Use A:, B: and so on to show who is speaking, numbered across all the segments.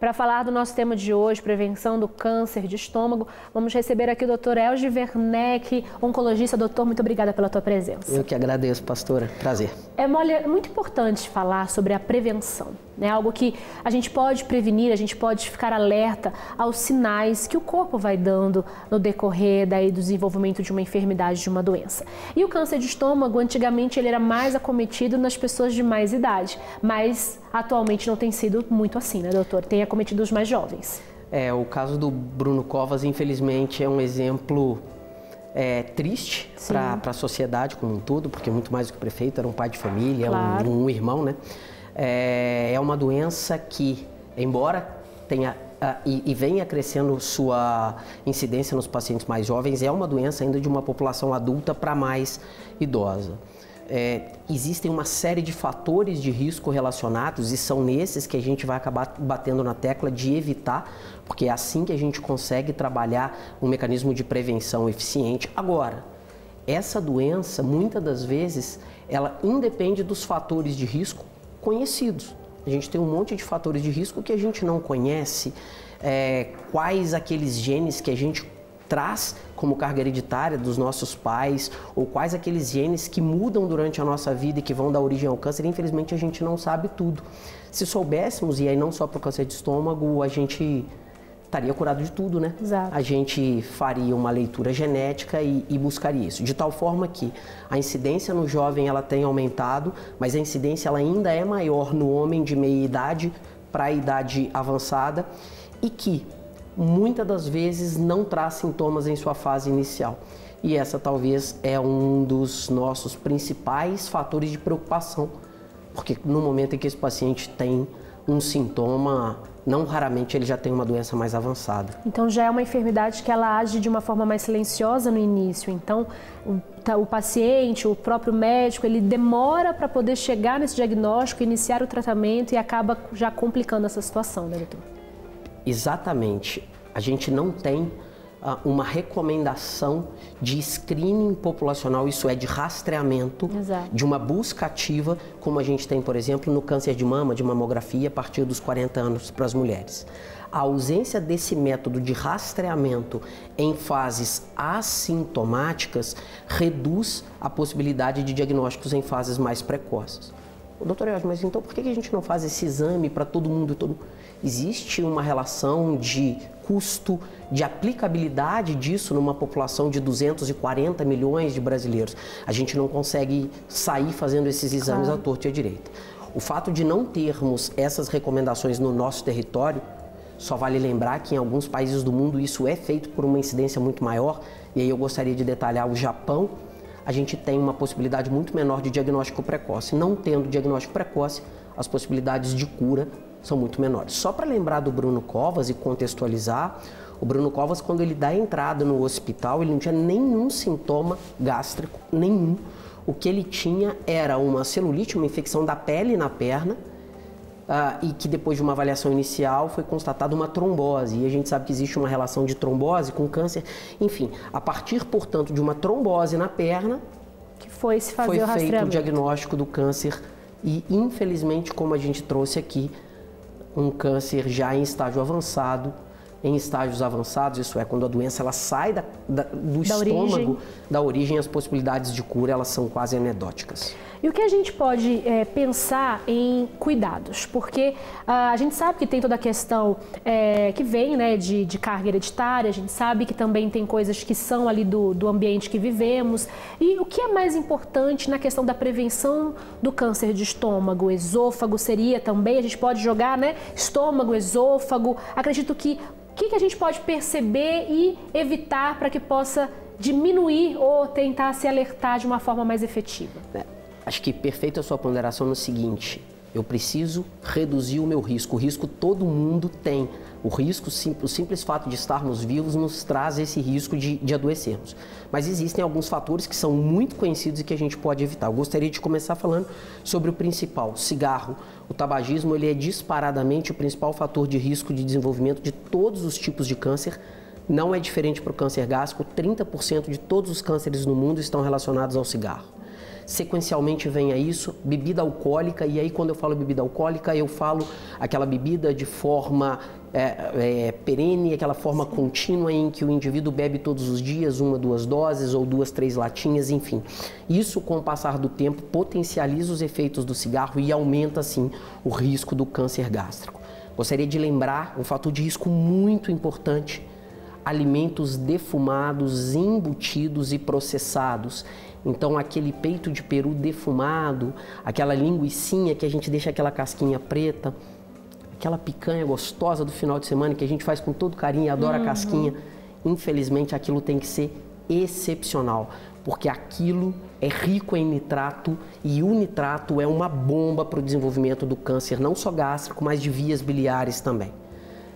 A: Para falar do nosso tema de hoje, prevenção do câncer de estômago, vamos receber aqui o Dr. Elgi Werneck, oncologista. Doutor, muito obrigada pela tua presença.
B: Eu que agradeço, pastora. Prazer.
A: É muito importante falar sobre a prevenção, né? Algo que a gente pode prevenir, a gente pode ficar alerta aos sinais que o corpo vai dando no decorrer do desenvolvimento de uma enfermidade, de uma doença. E o câncer de estômago, antigamente, ele era mais acometido nas pessoas de mais idade, mas atualmente não tem sido muito assim, né, doutor? Tem acometido os mais jovens.
B: O caso do Bruno Covas, infelizmente, é um exemplo triste para a sociedade como um todo, porque muito mais do que prefeito, era um pai de família, claro. um irmão, né? É uma doença que, embora tenha e venha crescendo sua incidência nos pacientes mais jovens, é uma doença ainda de uma população adulta para mais idosa. Existem uma série de fatores de risco relacionados e são nesses que a gente vai acabar batendo na tecla de evitar, porque é assim que a gente consegue trabalhar um mecanismo de prevenção eficiente. Agora, essa doença, muitas das vezes, ela independe dos fatores de risco conhecidos. A gente tem um monte de fatores de risco que a gente não conhece, quais aqueles genes que a gente traz como carga hereditária dos nossos pais, ou quais aqueles genes que mudam durante a nossa vida e que vão dar origem ao câncer. Infelizmente, a gente não sabe tudo. Se soubéssemos, e aí não só para o câncer de estômago, a gente estaria curado de tudo, né?
A: Exato.
B: A gente faria uma leitura genética e buscaria isso, de tal forma que a incidência no jovem ela tem aumentado, mas a incidência ela ainda é maior no homem de meia idade para a idade avançada e que muitas das vezes não traz sintomas em sua fase inicial. E essa talvez é um dos nossos principais fatores de preocupação, porque no momento em que esse paciente tem um sintoma, não raramente ele já tem uma doença mais avançada.
A: Então já é uma enfermidade que ela age de uma forma mais silenciosa no início, então o paciente, o próprio médico, ele demora para poder chegar nesse diagnóstico, iniciar o tratamento e acaba já complicando essa situação, né, doutor?
B: Exatamente. A gente não tem uma recomendação de screening populacional, isso é, de rastreamento,
A: exato,
B: de uma busca ativa, como a gente tem, por exemplo, no câncer de mama, de mamografia, a partir dos 40 anos para as mulheres. A ausência desse método de rastreamento em fases assintomáticas reduz a possibilidade de diagnósticos em fases mais precoces. Doutor Elgi, mas então por que a gente não faz esse exame para todo mundo? Existe uma relação de custo, de aplicabilidade disso numa população de 240 milhões de brasileiros. A gente não consegue sair fazendo esses exames à torta e à direita. O fato de não termos essas recomendações no nosso território, só vale lembrar que em alguns países do mundo isso é feito por uma incidência muito maior, e aí eu gostaria de detalhar o Japão. A gente tem uma possibilidade muito menor de diagnóstico precoce. Não tendo diagnóstico precoce, as possibilidades de cura são muito menores. Só para lembrar do Bruno Covas e contextualizar, o Bruno Covas, quando ele dá entrada no hospital, ele não tinha nenhum sintoma gástrico, nenhum. O que ele tinha era uma celulite, uma infecção da pele na perna, e que depois de uma avaliação inicial foi constatada uma trombose. E a gente sabe que existe uma relação de trombose com câncer. Enfim, a partir, portanto, de uma trombose na perna,
A: que foi
B: feito o diagnóstico do câncer. E, infelizmente, como a gente trouxe aqui, um câncer já em estágio avançado. Em estágios avançados, isso é, quando a doença ela sai do estômago, da origem, as possibilidades de cura elas são quase anedóticas.
A: E o que a gente pode pensar em cuidados? Porque a gente sabe que tem toda a questão que vem, né, de carga hereditária, a gente sabe que também tem coisas que são ali do ambiente que vivemos. E o que é mais importante na questão da prevenção do câncer de estômago? Esôfago seria também, a gente pode jogar, né, estômago, esôfago. Acredito que o que a gente pode perceber e evitar para que possa diminuir ou tentar se alertar de uma forma mais efetiva?
B: Acho que perfeita a sua ponderação no seguinte: eu preciso reduzir o meu risco. O risco todo mundo tem. O risco, o simples fato de estarmos vivos nos traz esse risco de adoecermos. Mas existem alguns fatores que são muito conhecidos e que a gente pode evitar. Eu gostaria de começar falando sobre o principal, cigarro. O tabagismo ele é disparadamente o principal fator de risco de desenvolvimento de todos os tipos de câncer. Não é diferente para o câncer gástrico, 30% de todos os cânceres no mundo estão relacionados ao cigarro. Sequencialmente vem a isso, bebida alcoólica, e aí quando eu falo bebida alcoólica, eu falo aquela bebida de forma perene, aquela forma contínua em que o indivíduo bebe todos os dias 1, 2 doses ou 2, 3 latinhas, enfim. Isso, com o passar do tempo, potencializa os efeitos do cigarro e aumenta, assim, o risco do câncer gástrico. Gostaria de lembrar um fator de risco muito importante: alimentos defumados, embutidos e processados. Então, aquele peito de peru defumado, aquela linguicinha que a gente deixa aquela casquinha preta, aquela picanha gostosa do final de semana que a gente faz com todo carinho e adora a casquinha, infelizmente aquilo tem que ser excepcional, porque aquilo é rico em nitrato e o nitrato é uma bomba para o desenvolvimento do câncer, não só gástrico, mas de vias biliares também.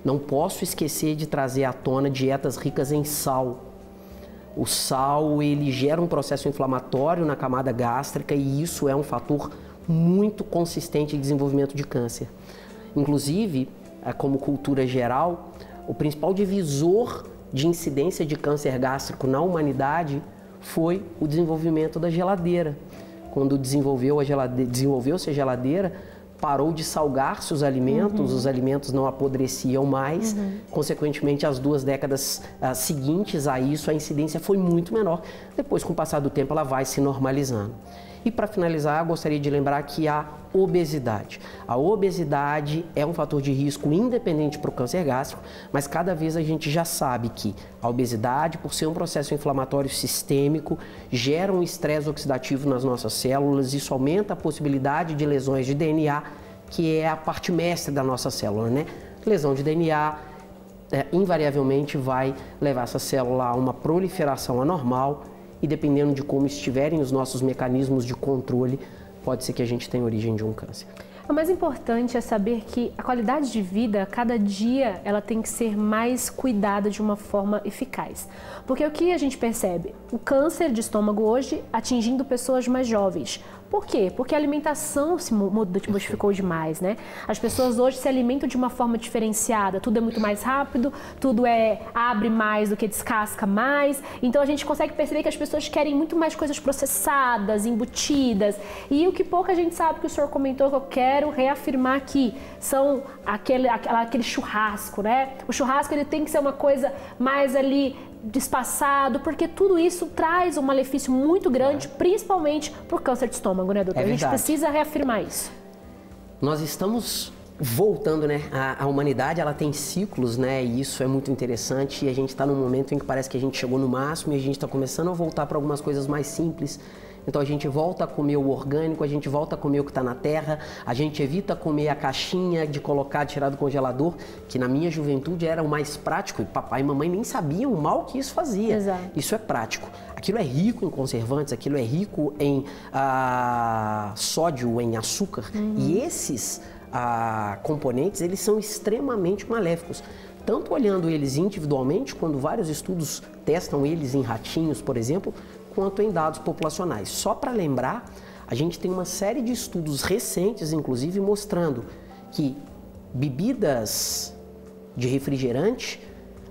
B: Não posso esquecer de trazer à tona dietas ricas em sal. O sal, ele gera um processo inflamatório na camada gástrica e isso é um fator muito consistente em desenvolvimento de câncer. Inclusive, como cultura geral, o principal divisor de incidência de câncer gástrico na humanidade foi o desenvolvimento da geladeira. Quando desenvolveu-se a geladeira, parou de salgar-se os alimentos não apodreciam mais. Consequentemente, as 2 décadas seguintes a isso, a incidência foi muito menor. Depois, com o passar do tempo, ela vai se normalizando. E para finalizar, gostaria de lembrar que a obesidade. A obesidade é um fator de risco independente para o câncer gástrico, mas cada vez a gente já sabe que a obesidade, por ser um processo inflamatório sistêmico, gera um estresse oxidativo nas nossas células. Isso aumenta a possibilidade de lesões de DNA, que é a parte mestre da nossa célula, né? Lesão de DNA invariavelmente vai levar essa célula a uma proliferação anormal, e dependendo de como estiverem os nossos mecanismos de controle, pode ser que a gente tenha origem de um câncer.
A: O mais importante é saber que a qualidade de vida, cada dia, ela tem que ser mais cuidada de uma forma eficaz. Porque o que a gente percebe? O câncer de estômago hoje atingindo pessoas mais jovens. Por quê? Porque a alimentação se modificou demais, né? As pessoas hoje se alimentam de uma forma diferenciada, tudo é muito mais rápido, tudo abre mais do que descasca mais. Então a gente consegue perceber que as pessoas querem muito mais coisas processadas, embutidas. E o que pouca gente sabe, que o senhor comentou, que eu quero reafirmar aqui, são aquele churrasco, né? O churrasco, ele tem que ser uma coisa mais ali despassado, porque tudo isso traz um malefício muito grande, principalmente para o câncer de estômago, né, doutor? A gente precisa reafirmar isso.
B: Nós estamos voltando, né? A humanidade, ela tem ciclos, né? E isso é muito interessante, e a gente está num momento em que parece que a gente chegou no máximo e a gente está começando a voltar para algumas coisas mais simples. Então a gente volta a comer o orgânico, a gente volta a comer o que está na terra, a gente evita comer a caixinha de colocar, tirar do congelador, que na minha juventude era o mais prático, e papai e mamãe nem sabiam o mal que isso fazia.
A: Exato.
B: Isso é prático. Aquilo é rico em conservantes, aquilo é rico em sódio, em açúcar, e esses componentes, eles são extremamente maléficos. Tanto olhando eles individualmente, quando vários estudos testam eles em ratinhos, por exemplo, quanto em dados populacionais. Só para lembrar, a gente tem uma série de estudos recentes, inclusive, mostrando que bebidas de refrigerante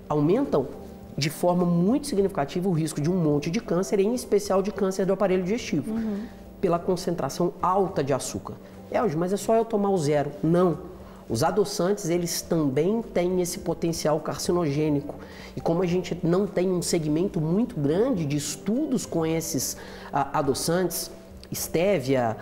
B: aumentam de forma muito significativa o risco de um monte de câncer, em especial de câncer do aparelho digestivo, pela concentração alta de açúcar. Mas é só eu tomar o 0. Não. Os adoçantes, eles também têm esse potencial carcinogênico. E como a gente não tem um segmento muito grande de estudos com esses adoçantes, estévia,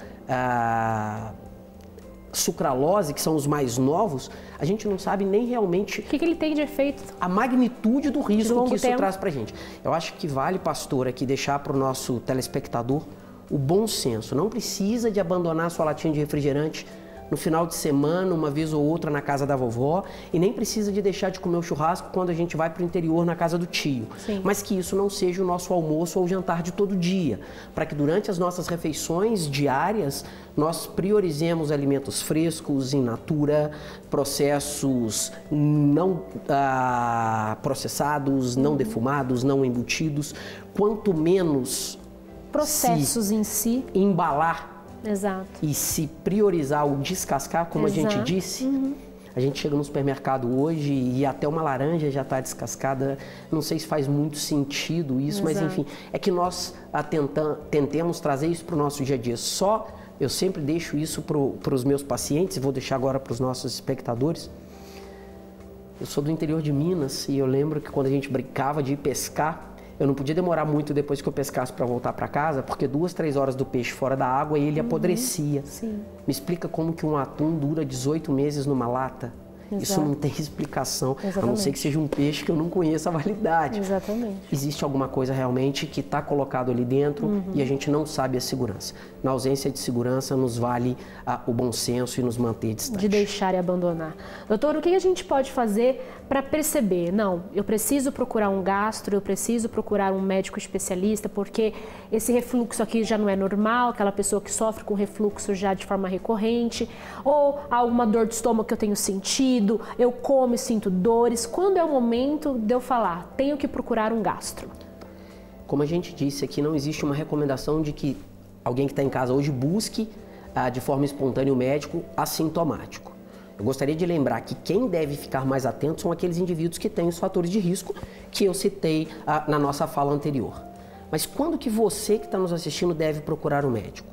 B: sucralose, que são os mais novos, a gente não sabe nem realmente...
A: O que ele tem de efeito?
B: A magnitude do risco que isso
A: tempo
B: traz pra gente. Eu acho que vale, pastor, aqui deixar para o nosso telespectador o bom senso. Não precisa de abandonar a sua latinha de refrigerante no final de semana, uma vez ou outra na casa da vovó, e nem precisa de deixar de comer o churrasco quando a gente vai para o interior na casa do tio.
A: Sim.
B: Mas que isso não seja o nosso almoço ou jantar de todo dia, para que durante as nossas refeições diárias nós priorizemos alimentos frescos, in natura, processos não processados, não defumados, não embutidos. Quanto menos
A: processos em si,
B: embalar,
A: exato,
B: e se priorizar o descascar, como a gente disse, A gente chega no supermercado hoje e até uma laranja já está descascada. Não sei se faz muito sentido isso, mas enfim, é que nós tentemos trazer isso para o nosso dia a dia. Eu sempre deixo isso para os meus pacientes, vou deixar agora para os nossos espectadores. Eu sou do interior de Minas e eu lembro que quando a gente brincava de ir pescar, eu não podia demorar muito depois que eu pescasse para voltar para casa, porque 2, 3 horas do peixe fora da água e ele apodrecia.
A: Sim.
B: Me explica como que um atum dura 18 meses numa lata?
A: Exato.
B: Isso não tem explicação,
A: Exatamente.
B: a não ser que seja um peixe que eu não conheça a validade.
A: Exatamente.
B: Existe alguma coisa realmente que está colocado ali dentro e a gente não sabe a segurança. Na ausência de segurança, nos vale o bom senso e nos manter distante.
A: De deixar e abandonar. Doutor, o que a gente pode fazer para perceber? Não, eu preciso procurar um gastro, eu preciso procurar um médico especialista, porque esse refluxo aqui já não é normal, aquela pessoa que sofre com refluxo já de forma recorrente, ou alguma dor de estômago que eu tenho sentido, eu como e sinto dores. Quando é o momento de eu falar, tenho que procurar um gastro?
B: Como a gente disse aqui, não existe uma recomendação de que alguém que está em casa hoje busque de forma espontânea o médico assintomático. Eu gostaria de lembrar que quem deve ficar mais atento são aqueles indivíduos que têm os fatores de risco que eu citei na nossa fala anterior. Mas quando que você que está nos assistindo deve procurar um médico?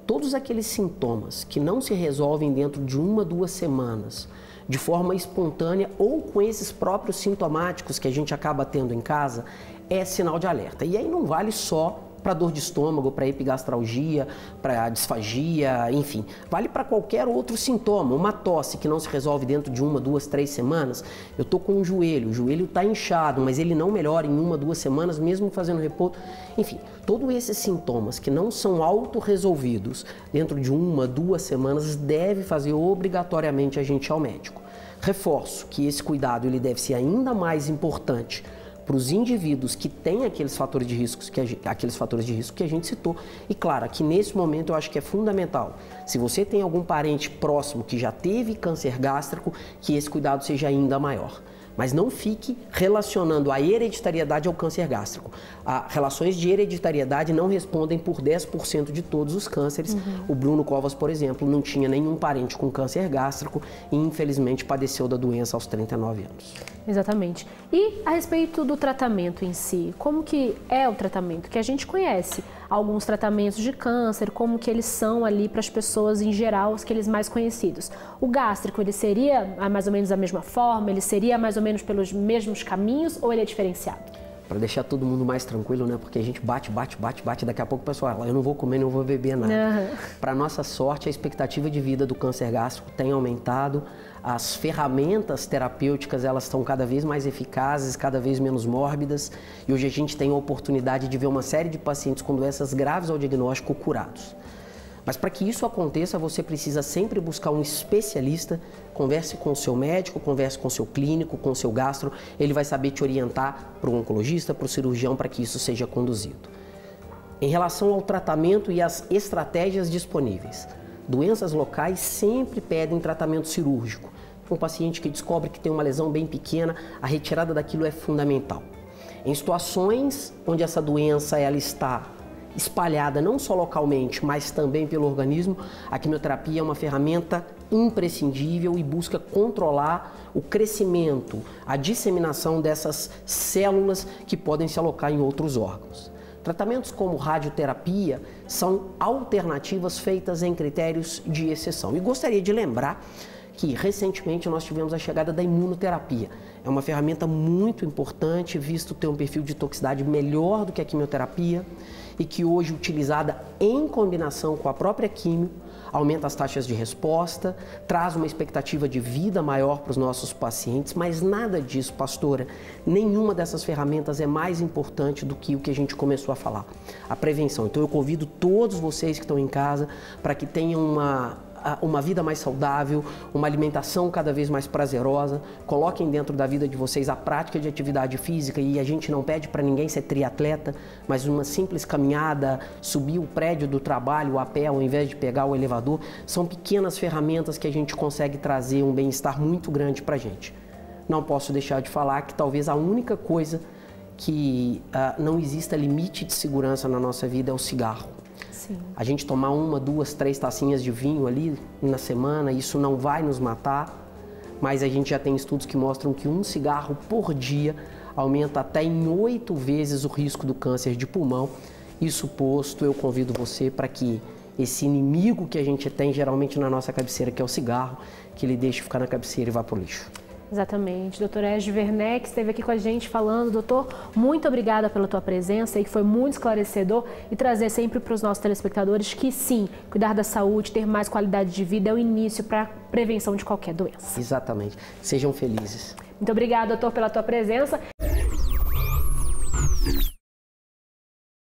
B: Todos aqueles sintomas que não se resolvem dentro de 1, 2 semanas, de forma espontânea ou com esses próprios sintomáticos que a gente acaba tendo em casa, é sinal de alerta. E aí não vale só para dor de estômago, para epigastralgia, para disfagia, enfim. Vale para qualquer outro sintoma. Uma tosse que não se resolve dentro de 1, 2, 3 semanas. Eu estou com o joelho está inchado, mas ele não melhora em 1, 2 semanas, mesmo fazendo repouso. Enfim, todos esses sintomas que não são autorresolvidos dentro de 1, 2 semanas, deve fazer obrigatoriamente a gente ir ao médico. Reforço que esse cuidado ele deve ser ainda mais importante para os indivíduos que têm aqueles fatores de risco que a gente citou. E claro, aqui nesse momento eu acho que é fundamental, se você tem algum parente próximo que já teve câncer gástrico, que esse cuidado seja ainda maior. Mas não fique relacionando a hereditariedade ao câncer gástrico. Relações de hereditariedade não respondem por 10% de todos os cânceres. O Bruno Covas, por exemplo, não tinha nenhum parente com câncer gástrico e infelizmente padeceu da doença aos 39 anos.
A: Exatamente. E a respeito do tratamento em si, como que é o tratamento? Que a gente conhece alguns tratamentos de câncer, como que eles são ali para as pessoas em geral, aqueles mais conhecidos. O gástrico, ele seria mais ou menos da mesma forma? Ele seria mais ou menos pelos mesmos caminhos ou ele é diferenciado?
B: Para deixar todo mundo mais tranquilo, né? Porque a gente bate, daqui a pouco o pessoal fala, eu não vou comer, não vou beber nada. Para nossa sorte, a expectativa de vida do câncer gástrico tem aumentado. As ferramentas terapêuticas, elas estão cada vez mais eficazes, cada vez menos mórbidas. E hoje a gente tem a oportunidade de ver uma série de pacientes com doenças graves ao diagnóstico curados. Mas para que isso aconteça, você precisa sempre buscar um especialista, converse com o seu médico, converse com o seu clínico, com o seu gastro, ele vai saber te orientar para o oncologista, para o cirurgião, para que isso seja conduzido. Em relação ao tratamento e às estratégias disponíveis, doenças locais sempre pedem tratamento cirúrgico. Um paciente que descobre que tem uma lesão bem pequena, a retirada daquilo é fundamental. Em situações onde essa doença ela está espalhada não só localmente, mas também pelo organismo, a quimioterapia é uma ferramenta imprescindível e busca controlar o crescimento, a disseminação dessas células que podem se alocar em outros órgãos. Tratamentos como radioterapia são alternativas feitas em critérios de exceção. E gostaria de lembrar que recentemente nós tivemos a chegada da imunoterapia. É uma ferramenta muito importante, visto ter um perfil de toxicidade melhor do que a quimioterapia e que hoje, utilizada em combinação com a própria quimio, aumenta as taxas de resposta, traz uma expectativa de vida maior para os nossos pacientes, mas nada disso, pastora, nenhuma dessas ferramentas é mais importante do que o que a gente começou a falar, a prevenção. Então eu convido todos vocês que estão em casa para que tenham uma vida mais saudável, uma alimentação cada vez mais prazerosa, coloquem dentro da vida de vocês a prática de atividade física e a gente não pede para ninguém ser triatleta, mas uma simples caminhada, subir o prédio do trabalho a pé ao invés de pegar o elevador, são pequenas ferramentas que a gente consegue trazer um bem-estar muito grande para a gente. Não posso deixar de falar que talvez a única coisa que não exista limite de segurança na nossa vida é o cigarro.
A: Sim.
B: A gente tomar 1, 2, 3 tacinhas de vinho ali na semana, isso não vai nos matar, mas a gente já tem estudos que mostram que um cigarro por dia aumenta até em 8 vezes o risco do câncer de pulmão. Isso posto, eu convido você para que esse inimigo que a gente tem geralmente na nossa cabeceira, que é o cigarro, que ele deixe ficar na cabeceira e vá para o lixo.
A: Exatamente. Doutor Égio Werneck esteve aqui com a gente falando. Doutor, muito obrigada pela tua presença, e que foi muito esclarecedor, e trazer sempre para os nossos telespectadores que sim, cuidar da saúde, ter mais qualidade de vida é o início para a prevenção de qualquer doença.
B: Exatamente. Sejam felizes.
A: Muito obrigada, doutor, pela tua presença.